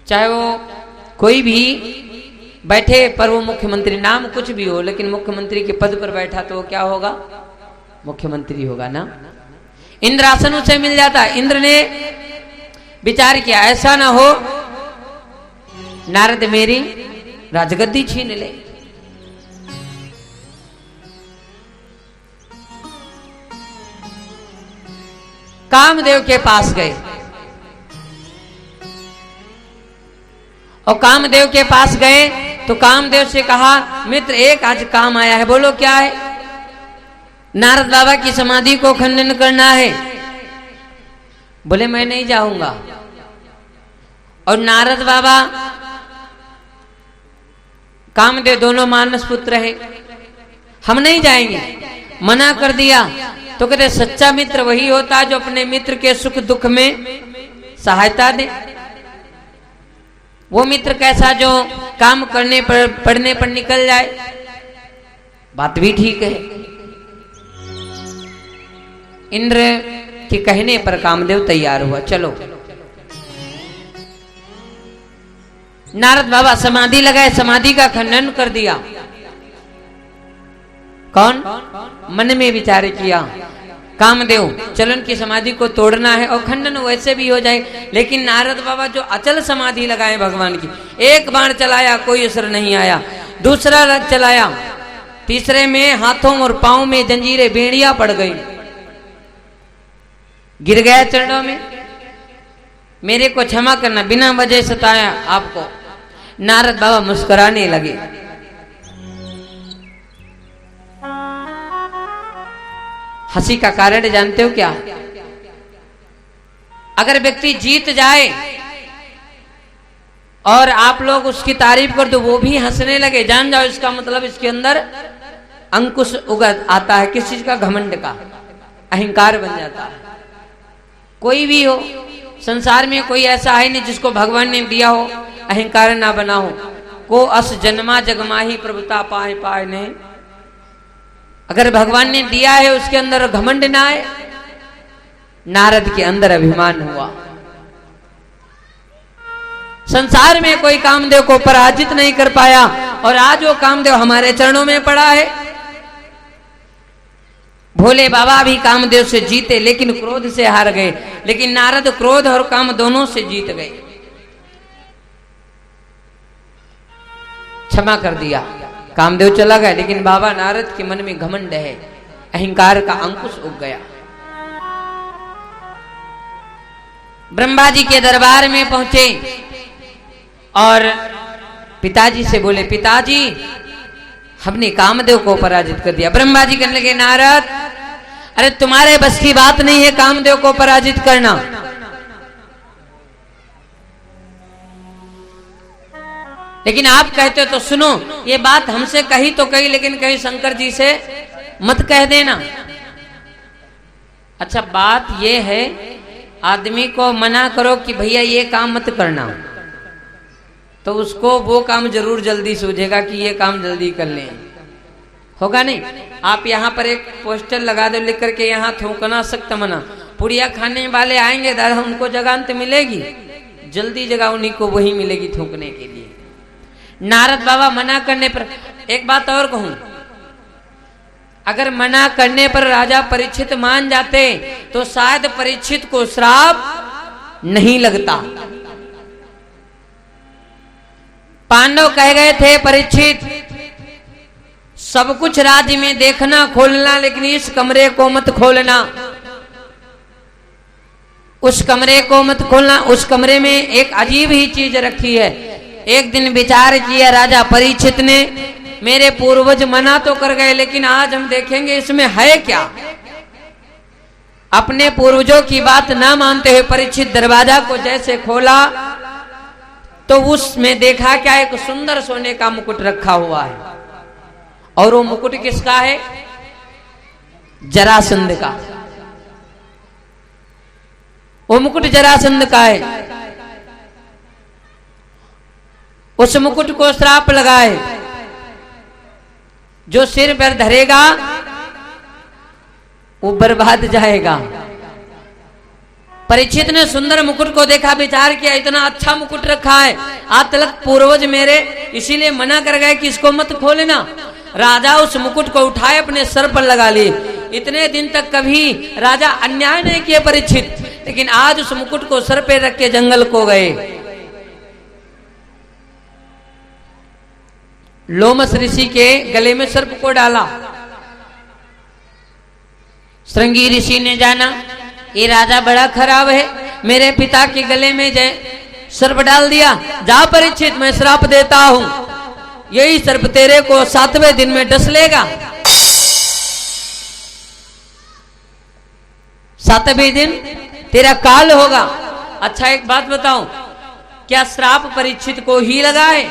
चाहे वो कोई भी बैठे पर वो मुख्यमंत्री, नाम कुछ भी हो, लेकिन मुख्यमंत्री के पद पर बैठा तो वो क्या होगा? मुख्यमंत्री होगा ना। इंद्रासन उसे मिल जाता। इंद्र ने विचार किया ऐसा ना हो नारद मेरी राजगद्दी छीन ले। कामदेव के पास गए और कामदेव के पास गए तो कामदेव से कहा मित्र एक आज काम आया है, बोलो क्या है? नारद बाबा की समाधि को खंडन करना है। बोले मैं नहीं जाऊंगा। और नारद बाबा कामदेव दोनों मानस पुत्र है, हम नहीं जाएंगे। मना कर दिया तो कहते सच्चा मित्र वही होता है जो अपने मित्र के सुख दुख में सहायता दे। वो मित्र कैसा जो काम करने पर पढ़ने पर निकल जाए। बात भी ठीक है। इंद्र के कहने पर कामदेव तैयार हुआ, चलो। नारद बाबा समाधि लगाए, समाधि का खंडन कर दिया। कौन? मन में विचार किया कामदेव चलन की समाधि को तोड़ना है और खंडन वैसे भी हो जाए। लेकिन नारद बाबा जो अचल समाधि लगाए भगवान की, एक बाण चलाया कोई असर नहीं आया, दूसरा रथ चलाया, तीसरे में हाथों और पांव में जंजीरें बेड़ियां पड़ गई, गिर गया चरणों में। मेरे को क्षमा करना, बिना वजह सताया आपको। नारद बाबा मुस्कुराने लगे। हंसी का कारण जानते हो क्या? अगर व्यक्ति जीत जाए और आप लोग उसकी तारीफ कर दो वो भी हंसने लगे, जान जाओ इसका मतलब इसके अंदर अंकुश उग आता है। किस चीज का? घमंड का, अहंकार बन जाता है। कोई भी हो संसार में कोई ऐसा है नहीं जिसको भगवान ने दिया हो अहंकार ना बना हो। को अस जन्मा जगमाही प्रभुता पाए पाए ने। अगर भगवान ने दिया है उसके अंदर घमंड ना आए। नारद के अंदर अभिमान हुआ। संसार में कोई कामदेव को पराजित नहीं कर पाया और आज वो कामदेव हमारे चरणों में पड़ा है। भोले बाबा भी कामदेव से जीते लेकिन क्रोध से हार गए, लेकिन नारद क्रोध और काम दोनों से जीत गए। क्षमा कर दिया, कामदेव चला गया, लेकिन बाबा नारद के मन में घमंड है, अहंकार का अंकुश उग गया। ब्रह्मा जी के दरबार में पहुंचे और पिताजी से बोले, पिताजी हमने कामदेव को पराजित कर दिया। ब्रह्मा जी कहने लगे, नारद अरे तुम्हारे बस की बात नहीं है कामदेव को पराजित करना। लेकिन आप कहते हो तो सुनो, ये बात हमसे कही तो कही, लेकिन कहीं शंकर जी से मत कह देना। अच्छा बात ये है, आदमी को मना करो कि भैया ये काम मत करना, तो उसको वो काम जरूर जल्दी सूझेगा कि ये काम जल्दी कर लें। होगा नहीं? आप यहाँ पर एक पोस्टर लगा दो लिख करके, यहाँ थूकना सख्त मना। पुड़िया खाने वाले आएंगे दादा, उनको जगह तो मिलेगी, जल्दी जगह उन्हीं को वही मिलेगी थूकने के लिए। नारद बाबा मना करने पर, एक बात और कहूं, अगर मना करने पर राजा परीक्षित मान जाते तो शायद परीक्षित को श्राप नहीं लगता। पांडव कह गए थे, परीक्षित सब कुछ राज्य में देखना खोलना, लेकिन इस कमरे को मत खोलना, उस कमरे को मत खोलना। उस कमरे में एक अजीब ही चीज रखी है। एक दिन विचार किया राजा परीक्षित ने, मेरे पूर्वज मना तो कर गए, लेकिन आज हम देखेंगे इसमें है क्या। अपने पूर्वजों की बात ना मानते हुए परीक्षित दरवाजा को जैसे खोला तो उसमें देखा क्या, एक सुंदर सोने का मुकुट रखा हुआ है। और वो मुकुट किसका है? जरासंध का। वो मुकुट जरासंध का है। उस मुकुट को श्राप लगाए, जो सिर पर धरेगा वो बर्बाद जाएगा। परीक्षित ने सुंदर मुकुट को देखा, विचार किया इतना अच्छा मुकुट रखा है, आज तक पूर्वज मेरे इसीलिए मना कर गए कि इसको मत खोलना। राजा उस मुकुट को उठाए अपने सर पर लगा लिए। इतने दिन तक कभी राजा अन्याय नहीं किए परीक्षित, लेकिन आज उस मुकुट को सर पे रख के जंगल को गए। लोमस ऋषि के गले में सर्प को डाला। श्रृंगी ऋषि ने जाना ये राजा बड़ा खराब है, मेरे पिता के गले में सर्प डाल दिया। जा परीक्षित, मैं श्राप देता हूं, यही सर्प तेरे को 7वें दिन में डस लेगा। 7वें दिन तेरा काल होगा। अच्छा एक बात बताऊं, क्या श्राप परीक्षित को ही लगा है?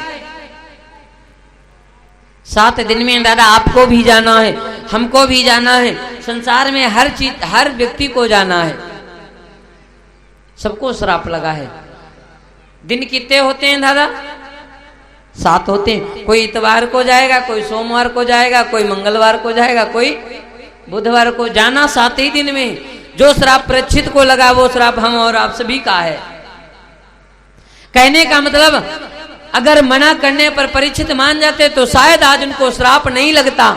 7 दिन में दादा आपको भी जाना है, हमको भी जाना है, संसार में हर चीज हर व्यक्ति को जाना है, सबको श्राप लगा है। दिन कितने होते हैं दादा? 7 होते हैं। कोई इतवार को जाएगा, कोई सोमवार को जाएगा, कोई मंगलवार को जाएगा, कोई बुधवार को। जाना 7 ही दिन में। जो श्राप परीक्षित को लगा वो श्राप हम और आप सभी का है। कहने का मतलब अगर मना करने पर परीक्षित मान जाते तो शायद आज उनको श्राप नहीं लगता।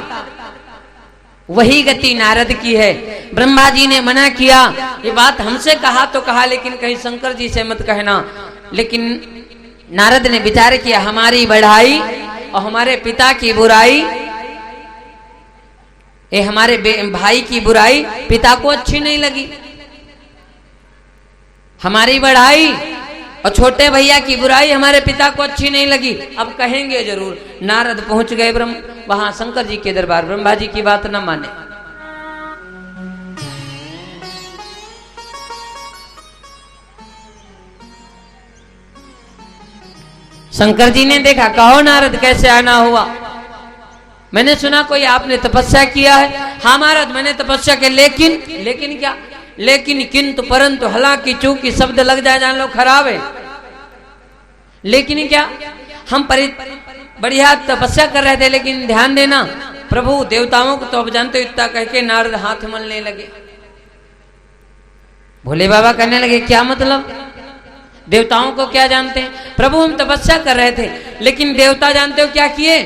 वही गति नारद की है। ब्रह्मा जी ने मना किया, ये बात हमसे कहा तो कहा, लेकिन कहीं शंकर जी से मत कहना। लेकिन नारद ने विचार किया, हमारी बढ़ाई और हमारे पिता की बुराई, ये हमारे भाई की बुराई पिता को अच्छी नहीं लगी। हमारी बढ़ाई और छोटे भैया की बुराई हमारे पिता को अच्छी नहीं लगी, अब कहेंगे जरूर। नारद पहुंच गए वहां शंकर जी के दरबार। ब्रह्मा जी की बात न माने। शंकर जी ने देखा, कहो नारद कैसे आना हुआ? मैंने सुना कोई आपने तपस्या किया है। हाँ महाराज मैंने तपस्या की, लेकिन क्या? लेकिन किंतु परंतु हालांकि चूंकि शब्द लग जाए जान लो खराब है। लेकिन क्या? हम बढ़िया तपस्या कर रहे थे, लेकिन ध्यान देना प्रभु देवताओं को तो अब जानते हो, इतना कह के नारद हाथ मलने लगे। भोले बाबा कहने लगे क्या मतलब? देवताओं को क्या जानते हैं? प्रभु हम तपस्या कर रहे थे, लेकिन देवता जानते हो क्या किए?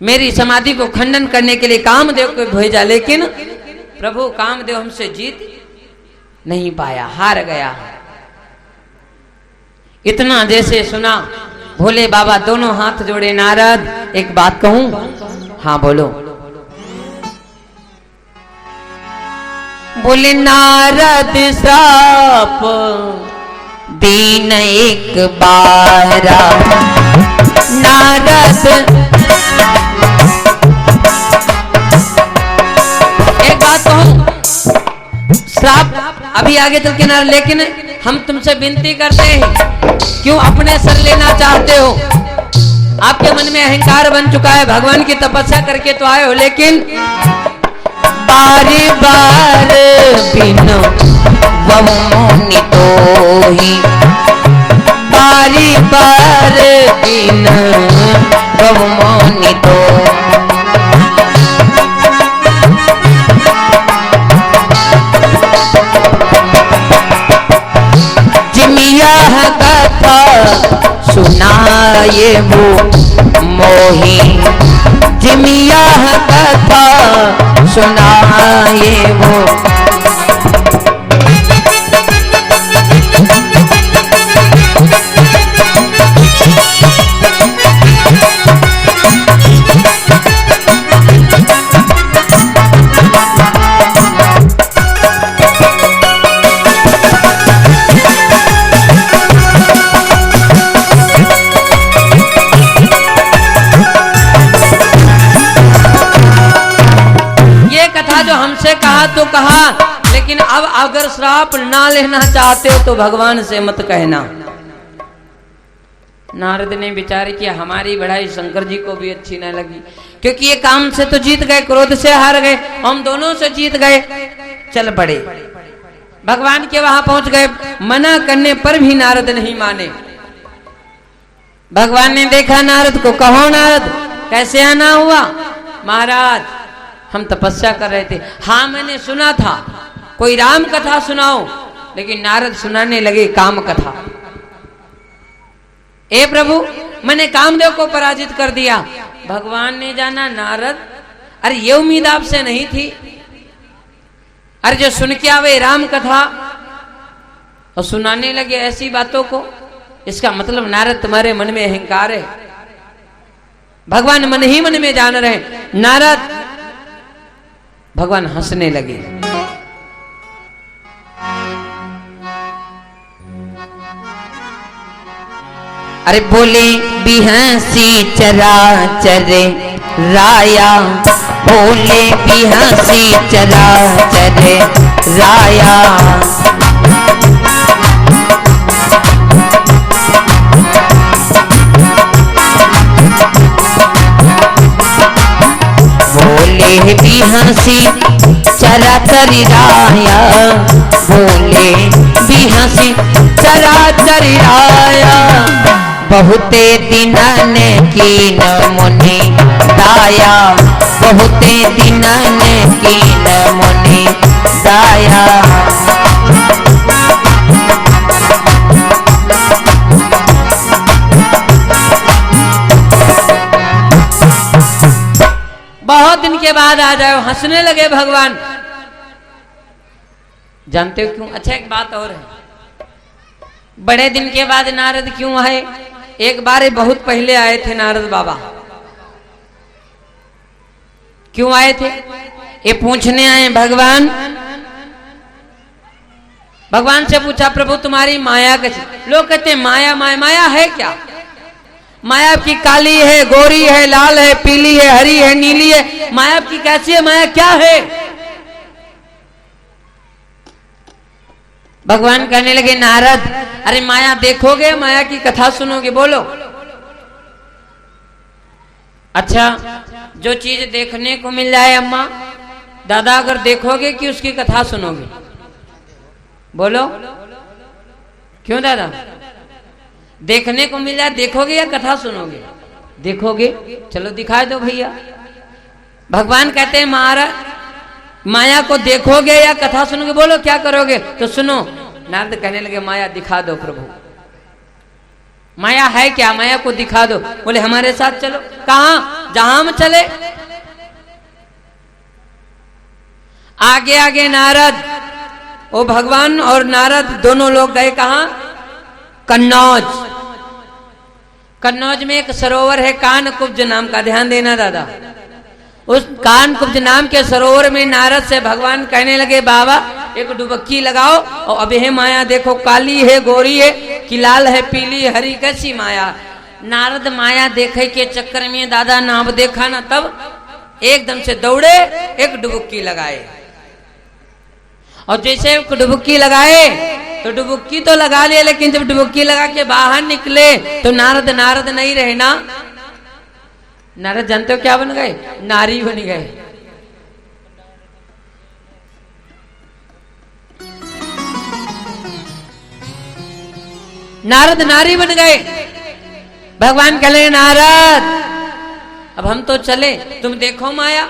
मेरी समाधि को खंडन करने के लिए कामदेव को भेजा, लेकिन प्रभु कामदेव हमसे जीत नहीं पाया, हार गया। इतना जैसे सुना भोले बाबा दोनों हाथ जोड़े, नारद एक बात कहूं? हाँ बोलो। बोले नारद श्राप दीन एक बारा, नारद एक बात कहूं, श्राप अभी आगे चल के नारद, लेकिन हम तुमसे विनती करते हैं, क्यों अपने सर लेना चाहते हो? आपके मन में अहंकार बन चुका है, भगवान की तपस्या करके तो आए हो, लेकिन बारी बार बिन वमुनि तो ही, बारी बार बिन वमुनि तो। जिमिया कथा सुनाए वो मोही, जिमिया कथा सुनाए वो। हमसे कहा तो कहा, लेकिन अब अगर श्राप ना लेना चाहते हो तो भगवान से मत कहना। नारद ने विचार किया, हमारी बढ़ाई शंकर जी को भी अच्छी न लगी, क्योंकि ये काम से तो जीत गए, क्रोध से हार गए, हम दोनों से जीत गए। चल पड़े भगवान के वहां पहुंच गए। मना करने पर भी नारद नहीं माने। भगवान ने देखा नारद को, कहो नारद कैसे आना हुआ? महाराज हम तपस्या कर रहे थे। हाँ मैंने सुना था, कोई राम कथा सुनाओ, लेकिन नारद सुनाने लगे काम कथा। ए प्रभु, मैंने कामदेव को पराजित कर दिया। भगवान ने जाना नारद, अरे ये उम्मीद आपसे नहीं थी। अरे जो सुन के आवे राम कथा और सुनाने लगे ऐसी बातों को, इसका मतलब नारद तुम्हारे मन में अहंकार है। भगवान मन ही मन में जान रहे नारद। भगवान हंसने लगे। अरे बोले बिहसी चराचर राया, बोले बिहसी चराचर राया। बोले बिहसी चराचर राया, बोले बिहसी चराचर राया। बहुते दिनन कीन मुनि दाया, बहुते दिनन कीन मुनि दाया। बहुत दिन के बाद आ जाओ, हंसने लगे भगवान। जानते हो क्यों? अच्छा, एक बात और है, बड़े दिन के बाद नारद क्यों आए? एक बार बहुत पहले आए थे नारद बाबा। क्यों आए थे? ये पूछने आए भगवान। भगवान से पूछा, प्रभु तुम्हारी माया कैसी? लोग कहते हैं माया माया, माया है क्या? माया आपकी काली है, गोरी है, लाल है, पीली है, हरी है, नीली है। माया आपकी कैसी है? माया क्या है? भगवान कहने लगे नारद, अरे माया देखोगे, माया की कथा सुनोगे? बोलो। अच्छा, जो चीज देखने को मिल जाए अम्मा दादा, अगर देखोगे कि उसकी कथा सुनोगे? बोलो। क्यों दादा? देखने को मिल जाए देखोगे या कथा सुनोगे? देखोगे। चलो दिखा दो भैया। भगवान कहते हैं महाराज, माया को देखोगे या कथा सुनोगे? बोलो क्या करोगे? तो सुनो। नारद कहने लगे माया दिखा दो प्रभु। माया है क्या? माया को दिखा दो। बोले हमारे साथ चलो। कहां? जहां हम चले। आगे आगे नारद, ओ भगवान और नारद दोनों लोग गए। कहां? कन्नौज। कन्नौज में एक सरोवर है कानकुब्ज नाम का, ध्यान देना दादा। उस कानकुब्ज नाम के सरोवर में नारद से भगवान कहने लगे बाबा एक डुबक्की लगाओ और अब है माया देखो, काली है, गोरी है, कि लाल है, पीली, हरी, कैसी माया। नारद माया देखे के चक्कर में दादा नाम देखा ना, तब एकदम से दौड़े, एक डुबक्की लगाए। और जैसे डुबक्की लगाए तो डुबक्की तो लगा लिया, लेकिन जब डुबक्की लगा के बाहर निकले तो नारद नारद नहीं रहे ना। नारद जानते हो क्या बन गए? नारी बन गए। नारद नारी बन गए। भगवान कहले नारद अब हम तो चले, तुम देखो माया,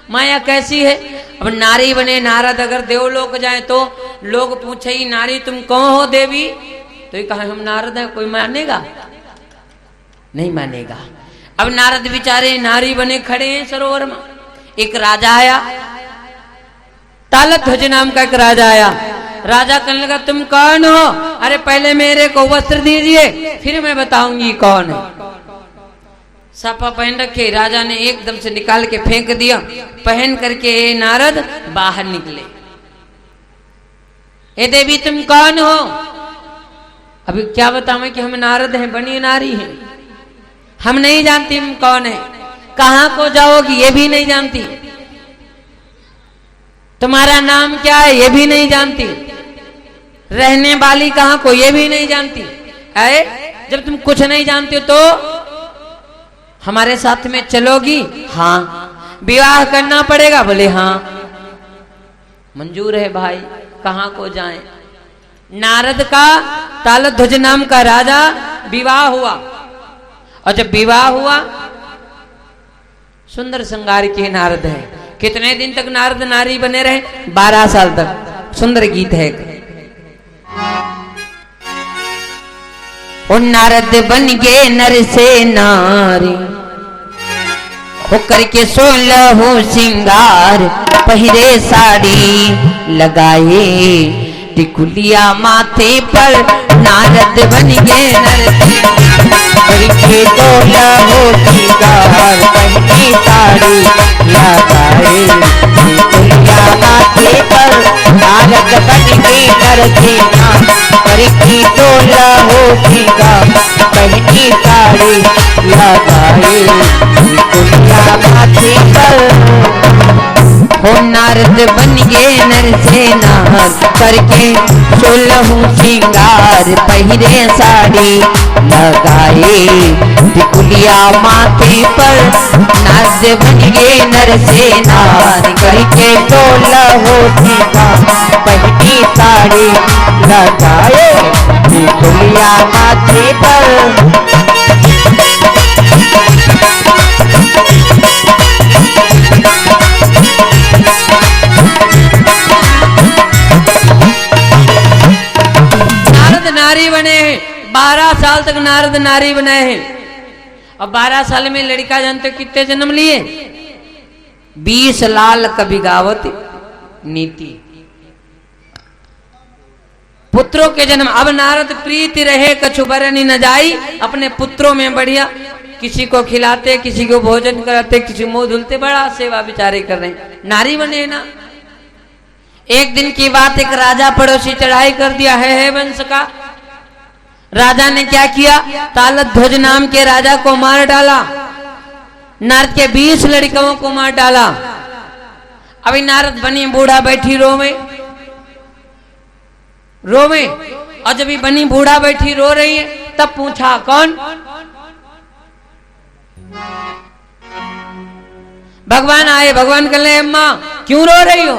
माया कैसी है। अब नारी बने नारद, अगर देवलोक जाए तो लोग पूछे ही नारी तुम कौन हो देवी, तो ये कहा हम नारद हैं। कोई मानेगा? नहीं मानेगा। अब नारद बेचारे नारी बने खड़े हैं सरोवर में। एक राजा आया, तालध्वज नाम का एक राजा आया। राजा कहने लगा तुम कौन हो? अरे पहले मेरे को वस्त्र दीजिए, फिर मैं बताऊंगी कौन है। सापा पहन रखे, राजा ने एकदम से निकाल के फेंक दिया। पहन करके नारद बाहर निकले। ए देवी तुम कौन हो? अभी क्या बताऊं कि हम नारद हैं, बनी नारी हैं। हम नहीं जानती हम कौन है। कहां को जाओगी ये भी नहीं जानती। तुम्हारा नाम क्या है ये भी नहीं जानती। रहने वाली कहां को ये भी नहीं जानती। अरे जब तुम कुछ नहीं जानती हो तो हमारे साथ में चलोगी? हाँ। विवाह करना पड़ेगा? बोले हाँ। मंजूर है भाई, कहां को जाएं। नारद का तालध्वज नाम का राजा विवाह हुआ, और जब विवाह हुआ सुंदर श्रृंगार के नारद है। कितने दिन तक नारद नारी बने रहे? 12 साल तक। सुंदर गीत है। ओ नारद बन गए नर से नारी, होकर के 16 सिंगार, पहिरे साड़ी लगाए टिकुलिया माथे पर, नारद बन गए नर से करके 16 सिंगार, पहिरे साड़ी लगाए टिकुलिया माथे पर, नारद बन गए नर से करके 16 सिंगार, पहिरे साड़ी लगाए टिकुलिया माथे पर। हो नारद बन गए नर से नार, करके 16 सिंगार, पहिरे साड़ी लगाए टिकुलिया माथे पर, नारद बन गए नर से नार, करके 16 सिंगार, पहिरे साड़ी लगाए टिकुलिया माथे पर। नारी बने हैं, 12 साल तक नारद नारी बने हैं। और 12 साल में लड़का जानते कितने जन्म लिए? 20 लाल कभी गावत नीति, पुत्रों के जन्म। अब नारद प्रीति रहे कछु बरनी न जाई, अपने पुत्रों में बढ़िया किसी को खिलाते, किसी को भोजन कराते, किसी मुंह धुलते, बड़ा सेवा बिचारे कर रहे हैं, नारी बने ना। एक दिन की बात, एक राजा पड़ोसी चढ़ाई कर दिया है वंश का। राजा ने क्या किया? तालध्वज नाम के राजा को मार डाला, नारद के 20 लड़कों को मार डाला। अभी नारद बनी बूढ़ा बैठी रोवे, और जब बनी बूढ़ा बैठी रो रही है, तब पूछा कौन? भगवान आए। भगवान कहले अम्मा क्यों रो रही हो?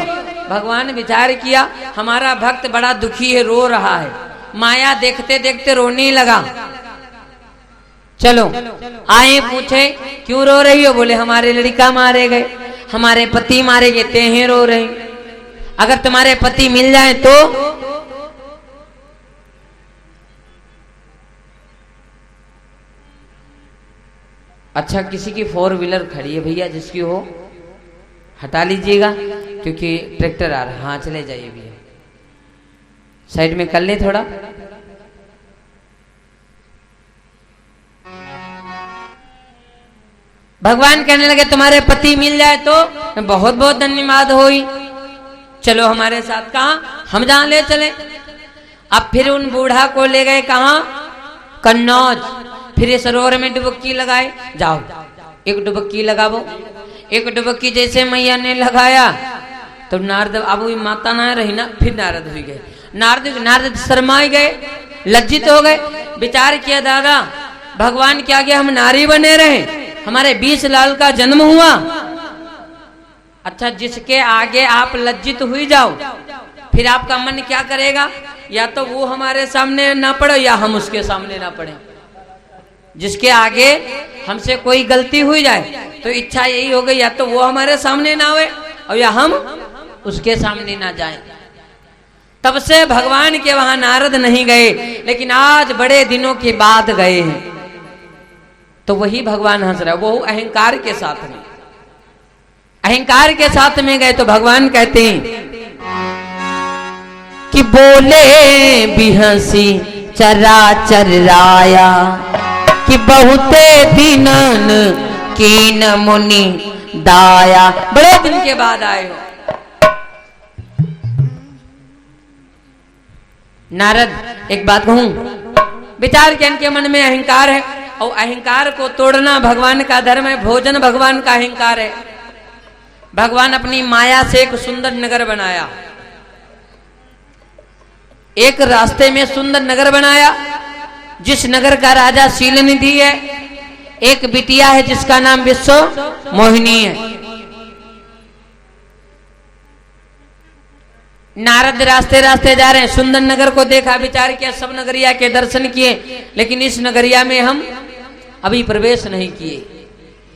भगवान विचार किया, हमारा भक्त बड़ा दुखी है, रो रहा है, माया देखते देखते रोने लगा। चलो आए, पूछे क्यों रो रही हो? बोले हमारे लड़का मारे गए, हमारे पति मारे गए, ते हैं रो रही। अगर तुम्हारे पति मिल जाए तो? अच्छा, किसी की 4 व्हीलर खड़ी है भैया, जिसकी हो हटा लीजिएगा, क्योंकि ट्रैक्टर आ रहा है। हाँ चले जाइए भैया, साइड में कर ले थोड़ा। भगवान कहने लगे तुम्हारे पति मिल जाए तो बहुत बहुत धन्यवाद होई, चलो हमारे साथ। कहा? हम जहां ले चले। अब फिर उन बूढ़ा को ले गए कहा? कन्नौज। फिर सरोवर में डुबकी लगाए, जाओ एक डुबकी लगाओ। एक डुबकी जैसे मैया ने लगाया तो नारद, अब वो माता ना रही ना, फिर नारद हुई गए। नारद शर्माई गए, लज्जित हो गए, विचार किया दादा भगवान के आगे हम नारी बने रहे, हमारे 20 लाल का जन्म हुआ। अच्छा, जिसके आगे आप लज्जित हुई जाओ, फिर आपका मन क्या करेगा? या तो वो हमारे सामने ना पड़े या हम उसके सामने ना पड़े। जिसके आगे हमसे कोई गलती हुई जाए तो इच्छा यही हो गई, या तो वो हमारे सामने ना आवे और या हम उसके सामने ना जाएं। तब से भगवान के वहां नारद नहीं गए, लेकिन आज बड़े दिनों के बाद गए हैं। तो वही भगवान हंस रहा है, वो अहंकार के साथ में, अहंकार के साथ में गए। तो भगवान कहते हैं कि बोले भी हंसी चराचर राया, कि बहुते दिनन कीन मुनि दाया। बड़े दिन के बाद आए हो नारद। एक बात कहूं, विचार के इनके मन में अहंकार है, और अहंकार को तोड़ना भगवान का धर्म है। भोजन भगवान का अहंकार है। भगवान अपनी माया से एक सुंदर नगर बनाया, एक रास्ते में सुंदर नगर बनाया, जिस नगर का राजा शीलनिधि है। एक बिटिया है जिसका नाम विश्व मोहिनी है। नारद रास्ते रास्ते जा रहे हैं, सुंदर नगर को देखा, विचार किया, सब नगरिया के दर्शन किए, लेकिन इस नगरिया में हम अभी प्रवेश नहीं किए,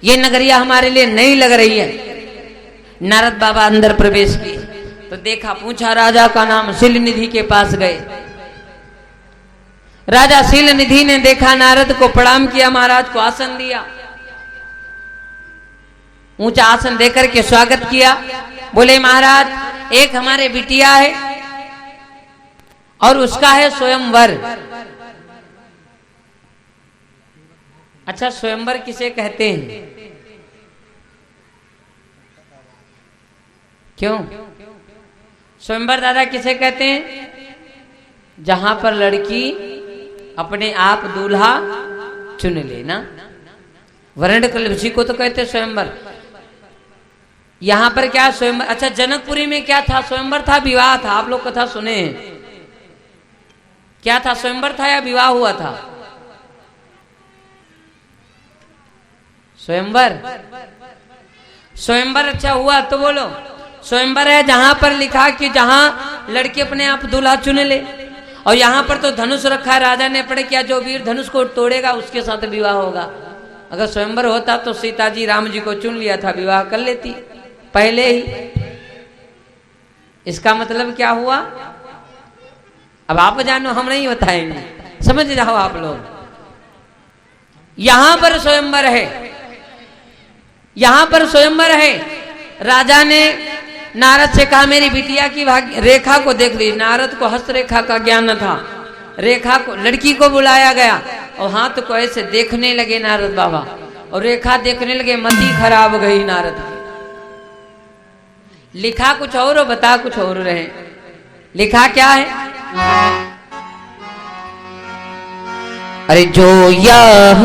ये नगरिया हमारे लिए नई लग रही है। नारद बाबा अंदर प्रवेश किए। तो देखा, पूछा, राजा का नाम शीलनिधि के पास गए। राजा शीलनिधि ने देखा, नारद को प्रणाम किया, महाराज को आसन दिया, ऊंचा आसन देकर के स्वागत किया। बोले महाराज, एक हमारे बिटिया है और उसका है स्वयंवर। अच्छा, स्वयंवर किसे कहते हैं? क्यों स्वयंवर दादा किसे कहते हैं? जहां पर लड़की अपने आप दूल्हा चुन ले ना, वर्ण उसी को तो कहते स्वयंवर। यहां पर क्या स्वयंवर? अच्छा, जनकपुरी में क्या था? स्वयंवर था, विवाह था? आप लोग कथा सुने हैं, क्या था? स्वयंवर था या विवाह हुआ था? स्वयंवर। स्वयंवर अच्छा हुआ तो बोलो। स्वयंवर है जहां पर लिखा कि जहां लड़की अपने आप दूल्हा चुन ले, और यहां पर तो धनुष रखा है, राजा ने पढ़े किया, जो वीर धनुष को तोड़ेगा उसके साथ विवाह होगा। अगर स्वयंवर होता तो सीता जी राम जी को चुन लिया था, विवाह कर लेती पहले ही। इसका मतलब क्या हुआ? अब आप जानो, हम नहीं बताएंगे, समझ जाओ आप लोग। यहां पर स्वयंवर है, यहां पर स्वयंवर है। राजा ने नारद से कहा, मेरी बिटिया की रेखा को देख ली। नारद को हस्तरेखा का ज्ञान था। रेखा को, लड़की को बुलाया गया और हाथ को ऐसे देखने लगे नारद बाबा, और रेखा देखने लगे, मति खराब हो गई नारद की। लिखा कुछ और बता कुछ और रहे। लिखा क्या है? अरे जो यह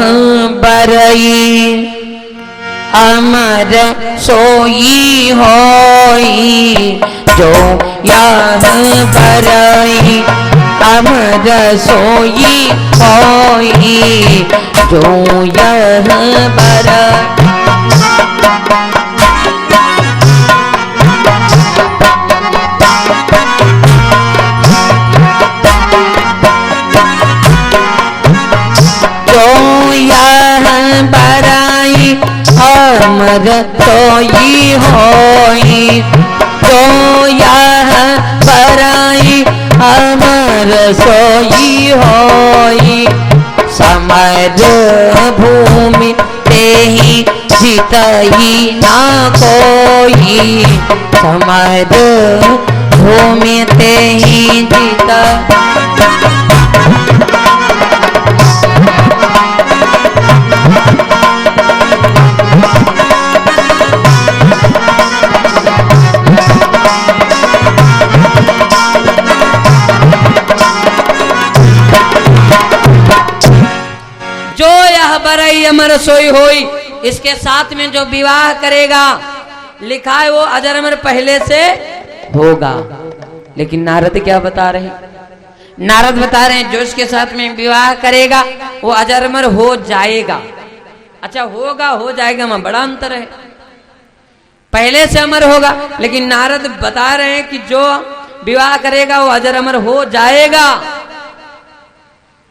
बरई अमर सोई होई, जो यह बरई अमर सोई होई, जो यह बरई। अमर सोई होई, जो यह बरई अमर सोई होई, समर भूमि तेहि जितहि ना कोई, समर भूमि तेहि जित। बरई अमर सोई होई, इसके साथ में जो विवाह करेगा, लिखा है वो अजर अमर पहले से होगा। लेकिन नारद क्या बता रहे हैं? नारद बता रहे हैं, जो इसके साथ में विवाह करेगा वो अजर अमर हो जाएगा। अच्छा, होगा हो जाएगा में बड़ा अंतर है। पहले से अमर होगा, लेकिन नारद बता रहे हैं कि जो विवाह करेगा वो अजर अमर हो जाएगा।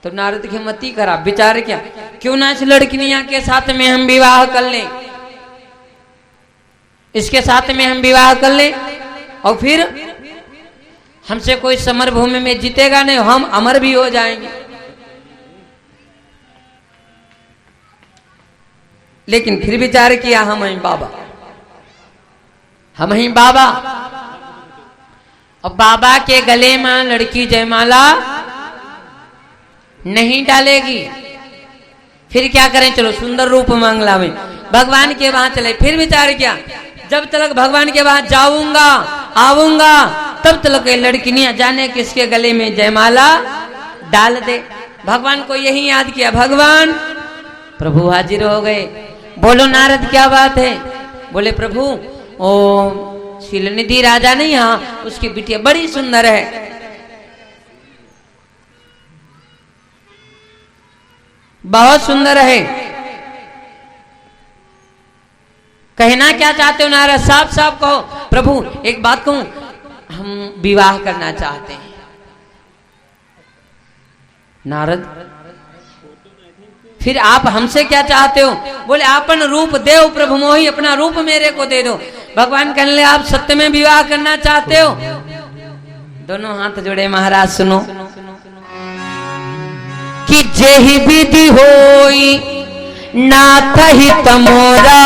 तो नारद की मति खराब, विचार क्या, क्यों ना इस लड़कियां के साथ में हम विवाह कर लें, इसके साथ में हम विवाह कर लें, और फिर हमसे कोई समर भूमि में जीतेगा नहीं, हम अमर भी हो जाएंगे। लेकिन फिर विचार किया, हम ही बाबा, हम ही बाबा। और बाबा के गले में लड़की जयमाला नहीं डालेगी। फिर क्या करें? चलो सुंदर रूप मांग लावे, भगवान के वहां चले। फिर विचार किया, जब तक भगवान के वहां जाऊंगा आऊंगा, तब तक ये लड़कियां जाने किसके गले में जयमाला डाल दे। भगवान को यही याद किया, भगवान प्रभु हाजिर हो गए। बोलो नारद क्या बात है? बोले प्रभु, ओ शीलनिधि राजा नहीं, हाँ उसकी बिटिया बड़ी सुंदर है, बहुत सुंदर है। कहना क्या चाहते हो नारद? साफ साफ कहो। प्रभु एक बात कहूं, हम विवाह करना चाहते हैं। नारद, फिर आप हमसे क्या चाहते हो? बोले आपन रूप देव प्रभु मोही, अपना रूप मेरे को दे दो। भगवान कहने लगे आप सत्य में विवाह करना चाहते हो? दोनों हाथ जोड़े महाराज सुनो कि जेहि विधि होई नाथ ही तमोरा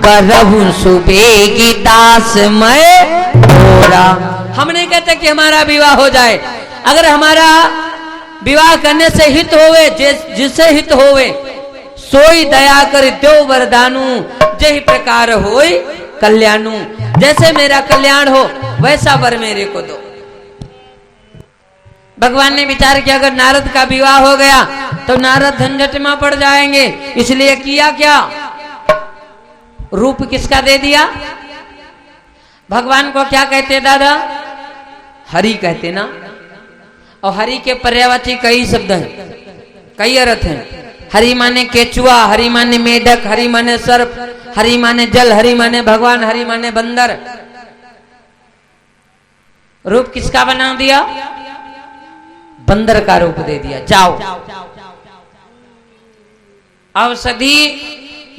करहु सुबेगी दास मैं मोरा। हमने कहते कि हमारा विवाह हो जाए, अगर हमारा विवाह करने से हित होवे, जिससे हित होवे सोई दया कर दो वरदानु, जही प्रकार होई कल्याणु। जैसे मेरा कल्याण हो वैसा वर मेरे को दो। भगवान ने विचार किया अगर नारद का विवाह हो गया तो नारद झंझट में पड़ जाएंगे, इसलिए किया क्या, रूप किसका दे दिया? भगवान को क्या कहते दादा? हरि कहते ना। और हरि के पर्यायवाची कई शब्द हैं, कई अर्थ हैं। हरि माने केचुआ, हरि माने मेढक, हरि माने सर्प, हरि माने जल, हरि माने भगवान, हरि माने बंदर। रूप किसका बना दिया? बंदर का रूप दे दिया। जाओ औषधि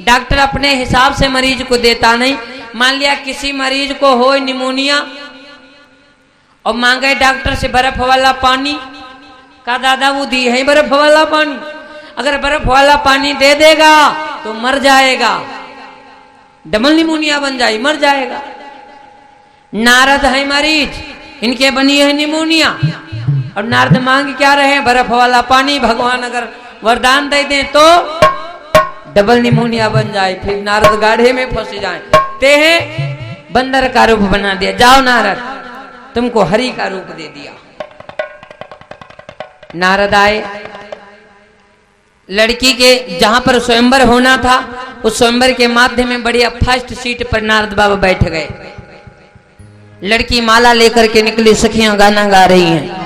डॉक्टर अपने हिसाब से मरीज को देता नहीं। मान लिया किसी मरीज को हो निमोनिया और मांगे डॉक्टर से बर्फ वाला पानी, का दादा वो दी है बर्फ वाला पानी, अगर बर्फ वाला पानी दे देगा तो मर जाएगा, डबल निमोनिया बन जाए, मर जाएगा। नारद है मरीज, इनके बनी है निमोनिया और नारद मांग क्या रहे? बर्फ वाला पानी। भगवान अगर वरदान दे दें तो डबल निमोनिया बन जाए, फिर नारद गाढ़े में फंस जाए। ते हैं बंदर का रूप बना दिया। जाओ नारद, तुमको हरि का रूप दे दिया। नारद आए, लड़की के जहां पर स्वयंवर होना था उस स्वयंवर के माध्यम में बढ़िया फर्स्ट सीट पर नारद बाबा बैठ गए। लड़की माला लेकर के निकली, सखियां गाना गा रही हैं।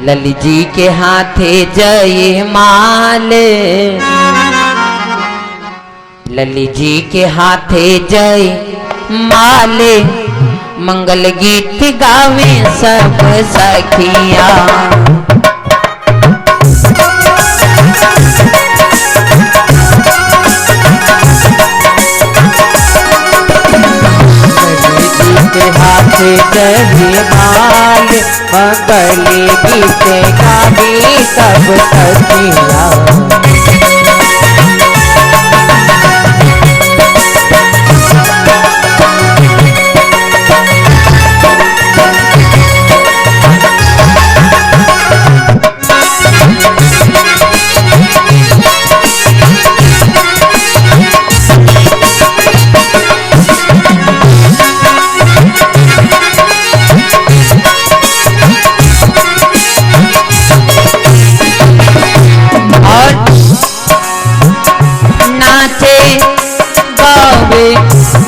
ललित जी के हाथे जय माले, ललित जी के हाथे जय माले, मंगल गीत गावे सब सखिया। के हाथे जय माल, मंगल गीत गावे सब सखिया।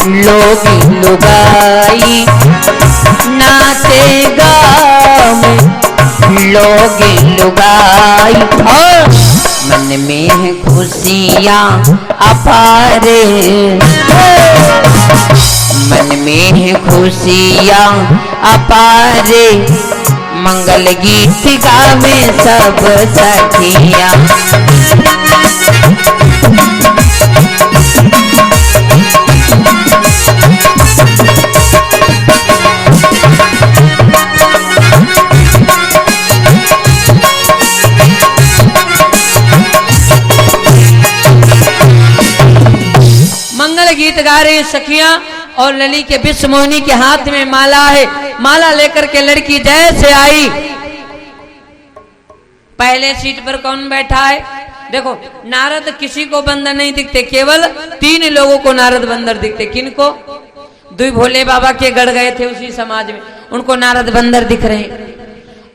लोग लुगाई नाचे गावे, लोग लुगाई और मन में है खुशियाँ अपारे, मन में है खुशियाँ अपारे, मंगल गीत गावे सब सखियाँ। गीत गा रही सखियां और लली के विश्व मोहिनी के हाथ में माला है। माला लेकर के लड़की जैसे आई, पहले सीट पर कौन बैठा है? देखो नारद किसी को बंदर नहीं दिखते, केवल 3 लोगों को नारद बंदर दिखते। किनको? 2 भोले बाबा के गढ़ गए थे उसी समाज में, उनको नारद बंदर दिख रहे हैं।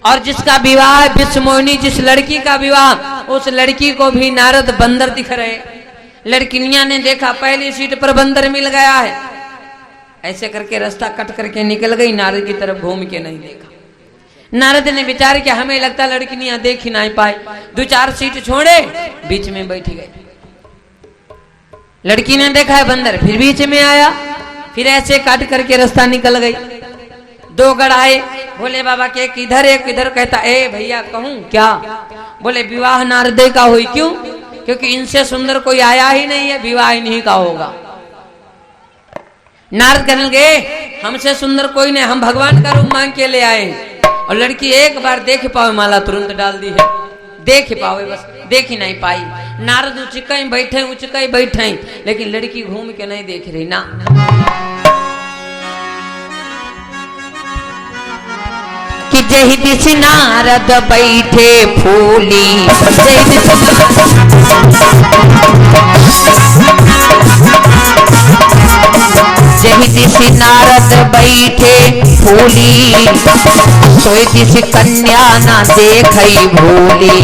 और जिसका विवाह है विश्व मोहिनी, जिस लड़की का विवाह, उस लड़की को भी नारद बंदर दिख रहे। लड़किनियां ने देखा पहली सीट पर बंदर मिल गया है, ऐसे करके रास्ता कट करके निकल गई, नारद की तरफ घूम के नहीं देखा। नारद ने विचार किया हमें लगता लड़किनियां देख ही नहीं पाए, 2-4 सीट छोड़े बीच में बैठ गए। लड़की ने देखा है बंदर, फिर बीच में आया, फिर ऐसे काट करके रास्ता निकल गई। 2 गढ़ आए भोले बाबा के, एक इधर एक इधर। कहता ए भैया कहूं क्या? बोले विवाह नारदे का हुई। क्यों? क्योंकि इनसे सुंदर कोई आया ही नहीं है, विवाह इन्हीं का होगा। नारद कहने लगे हमसे सुंदर कोई नहीं, हम भगवान का रूप मांग के ले आए। और लड़की एक बार देख पावे माला तुरंत डाल दी है, देख पावे बस, देख ही नहीं पाई। नारद उचका ही बैठे, लेकिन लड़की घूम के नहीं देख रही ना। कि जय दिस नारद बैठे फूली, जय दिस नारद बैठे फूली, सोई दिस कन्या ना देखई भूली।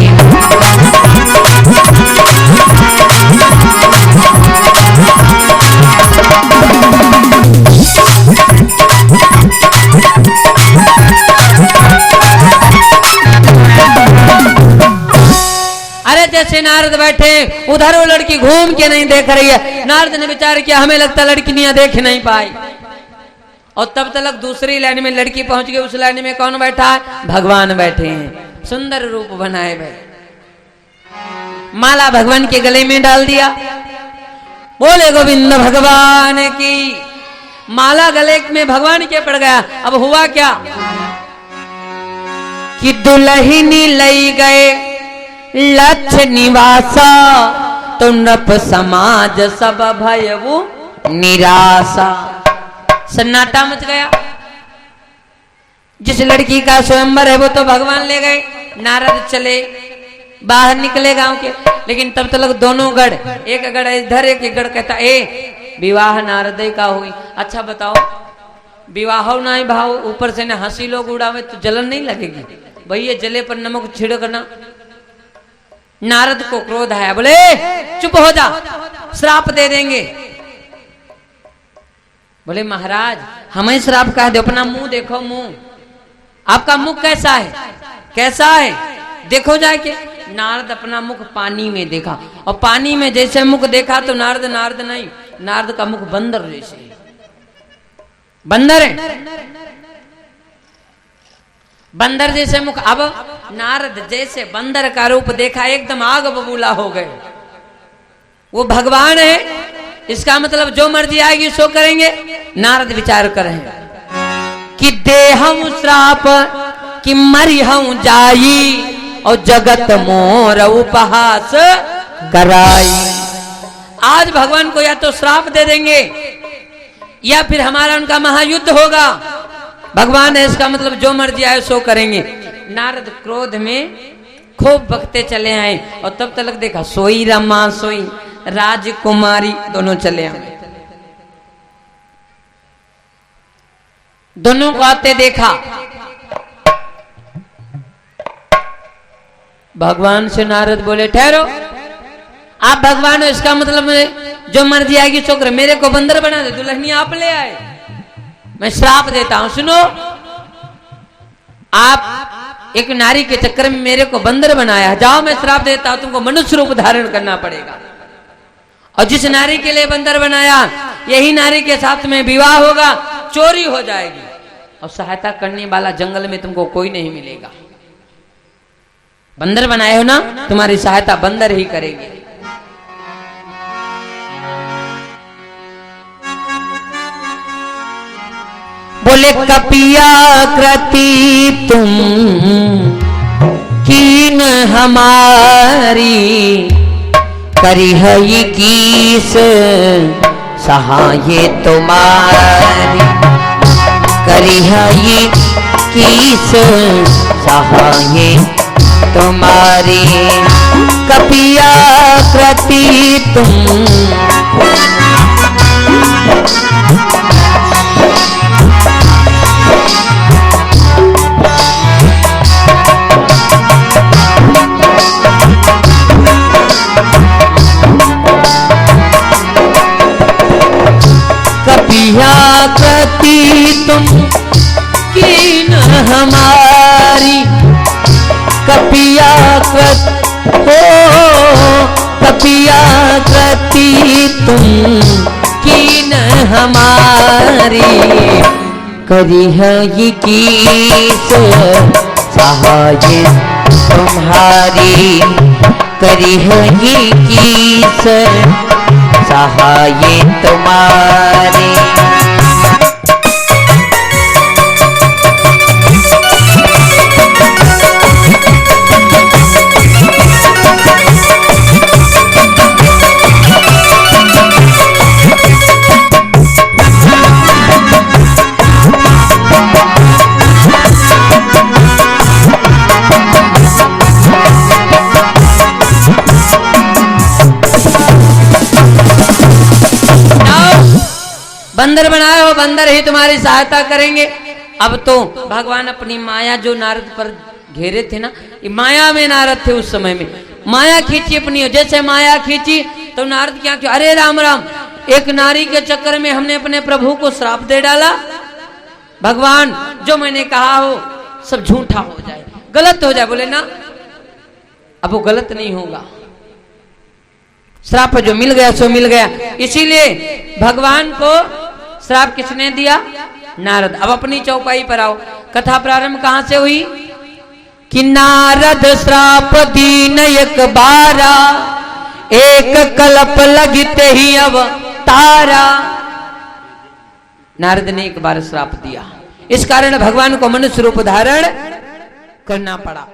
अरे जैसे नारद बैठे उधर वो लड़की घूम के नहीं देख रही है। नारद ने विचार किया हमें लगता लड़की देख नहीं पाई। और तब तक दूसरी लाइन में लड़की पहुंच गई। उस लाइन में कौन बैठा है? भगवान बैठे हैं, सुंदर रूप बनाए हुए। माला भगवान के गले में डाल दिया। बोले गोविंद भगवान की। माला गले में भगवान के पड़ गया। अब हुआ क्या कि दुल्हनी लई गए लक्ष्य निवासा, तो नृप समाज सब भयवु निराशा। सन्नाटा मच गया। जिस लड़की का स्वयंवर है वो तो भगवान ले गए। नारद चले बाहर निकले गांव के, लेकिन तब तक दोनों गढ़, एक गढ़ इधर एक गढ़ कहता ए विवाह नारद का हुई। अच्छा बताओ विवाह ना भाव ऊपर से न हंसी लोग उड़ावे तो जलन नहीं लगेगी? भैया जले पर नमक छिड़कना। नारद को क्रोध आया, बोले चुप हो जा, श्राप दे देंगे। बोले महाराज हमें श्राप कह दो, अपना मुंह देखो, मुंह आपका मुख कैसा है, कैसा है देखो जाके। नारद अपना मुख पानी में देखा, और पानी में जैसे मुख देखा तो नारद नहीं, नारद का मुख बंदर जैसे, बंदर है, बंदर जैसे मुख। अब नारद जैसे बंदर का रूप देखा, एकदम आग बबूला हो गए। वो भगवान है, इसका मतलब जो मर्जी आएगी सो करेंगे। नारद विचार करें कि देहम श्राप कि मरी हूं जाई, और जगत मोर उपहास कराई। आज भगवान को या तो श्राप दे देंगे या फिर हमारा उनका महायुद्ध होगा। भगवान है, इसका मतलब जो मर्जी आए सो करेंगे। नारद क्रोध में खूब बकते चले आए, और तब तक देखा सोई रमा सोई राजकुमारी दोनों चले आए। दोनों को आते देखा। भगवान से नारद बोले ठहरो, आप भगवान हो इसका मतलब जो मर्जी आएगी सो करे। मेरे को बंदर बना दे, दुल्हनी आप ले आए, मैं श्राप देता हूं। सुनो, आप एक नारी के चक्कर में मेरे को बंदर बनाया, जाओ मैं श्राप देता हूं, तुमको मनुष्य रूप धारण करना पड़ेगा। और जिस नारी के लिए बंदर बनाया यही नारी के साथ में विवाह होगा, चोरी हो जाएगी, और सहायता करने वाला जंगल में तुमको कोई नहीं मिलेगा। बंदर बनाए हो ना, तुम्हारी सहायता बंदर ही करेंगे। बोले कपिया कृति तुम कीन हमारी, करी है ये कीस सहाय तुम्हारी, करी है ये कीस सहाय तुम्हारी। कपिया कृति तुम कृति तुम कीन हमारी, कपिया कपिया कृति तुम कीन हमारी, करी है ये कीस सहाय तुम्हारी, करी है ये कीस सहाय तुम्हारी। बंदर बनाए हो, बंदर ही तुम्हारी सहायता करेंगे। अब तो भगवान अपनी माया जो नारद पर घेरे थे ना, माया में नारद थे उस समय में, माया खींची अपनी, जैसे माया खींची तो नारद क्या क्यों, अरे राम राम, एक नारी के चक्कर में हमने अपने प्रभु को श्राप दे डाला। भगवान जो मैंने कहा हो सब झूठा हो जाए, गलत हो जाए। बोले ना, अब वो गलत नहीं होगा, श्राप जो मिल गया सो मिल गया। इसीलिए भगवान को श्राप किसने दिया? नारद। अब अपनी चौपाई पर आओ। कथा प्रारंभ कहां से हुई? कि नारद श्राप दीन एक बारा, एक कल्प लगते ही अब तारा। नारद ने एक बार श्राप दिया, इस कारण भगवान को मनुष्य रूप धारण करना पड़ा।